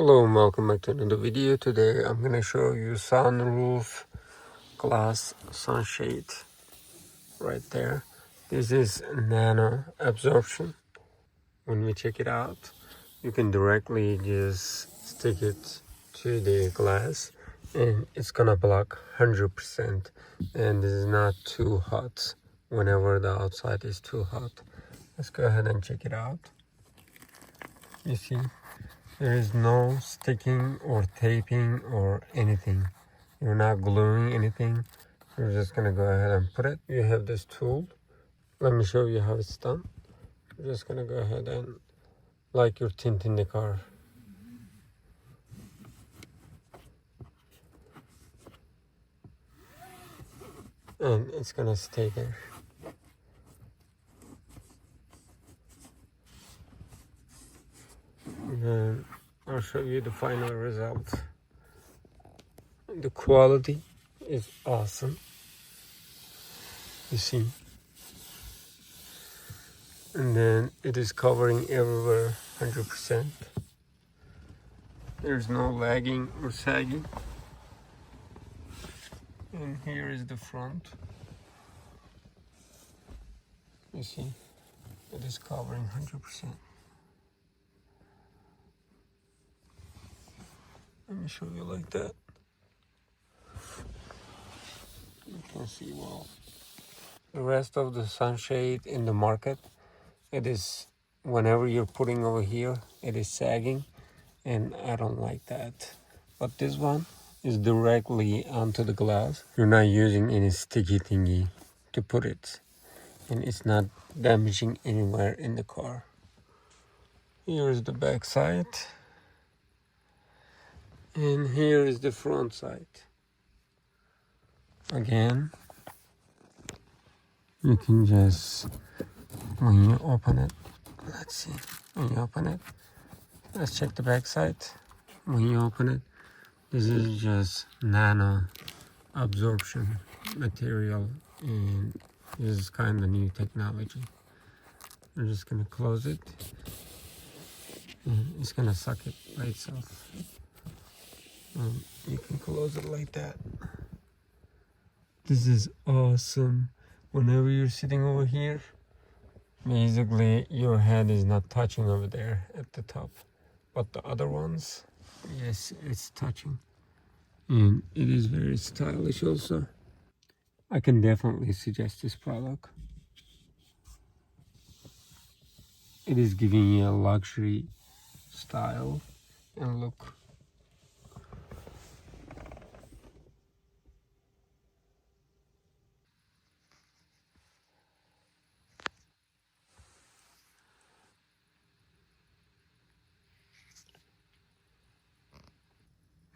Hello and welcome back to another video. Today I'm going to show you sunroof glass sunshade right there. This is Nano absorption. When we check it out, you can directly just stick it to the glass and it's gonna block 100%, and this is not too hot whenever the outside is too hot. Let's go ahead and check it out. You see, there is no sticking or taping or anything. You're not gluing anything. You're just gonna go ahead and put it. You have this tool. Let me show you how it's done. You're just gonna go ahead and like you're tinting the car. And it's gonna stay there. And then I'll show you the final result. The quality is awesome. You see. And then it is covering everywhere 100%. There's no lagging or sagging. And here is the front. You see, it is covering 100%. Let me show you like that. You can see well. The rest of the sunshade in the market, it is, whenever you're putting over here, it is sagging, and I don't like that. But this one is directly onto the glass. You're not using any sticky thingy to put it, and it's not damaging anywhere in the car. Here is the back side, and here is the front side. Again, you can just, when you open it, let's see, when you open it, let's check the back side. When you open it, this is just nano absorption material, and this is kind of new technology. I'm just gonna close it, and it's gonna suck it by itself. You can close it like that. This is awesome. Whenever you're sitting over here, basically your head is not touching over there at the top, but the other ones, yes, it's touching, and it is very stylish also. I can definitely suggest this product. It is giving you a luxury style and look.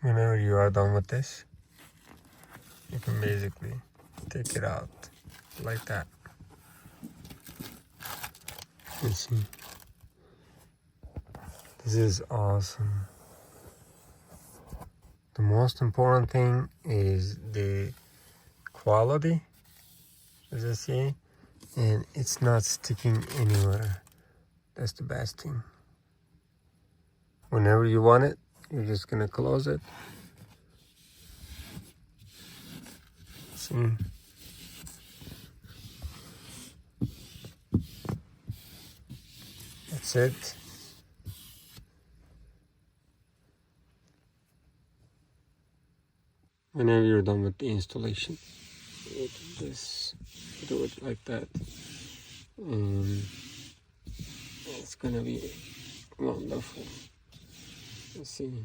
Whenever you are done with this, you can basically take it out like that. You see, this is awesome. The most important thing is the quality, as I see, and it's not sticking anywhere. That's the best thing. Whenever you want it, you're just gonna close it. See? That's it. Whenever you're done with the installation, you can just do it like that, and it's gonna be wonderful. You see,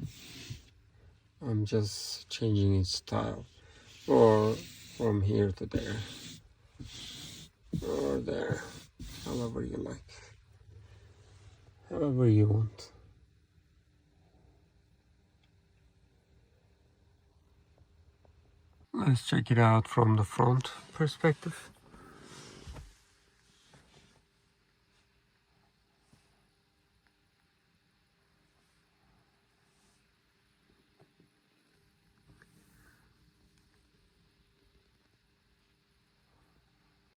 I'm just changing its style, or from here to there, or there, however you like, however you want. Let's check it out from the front perspective.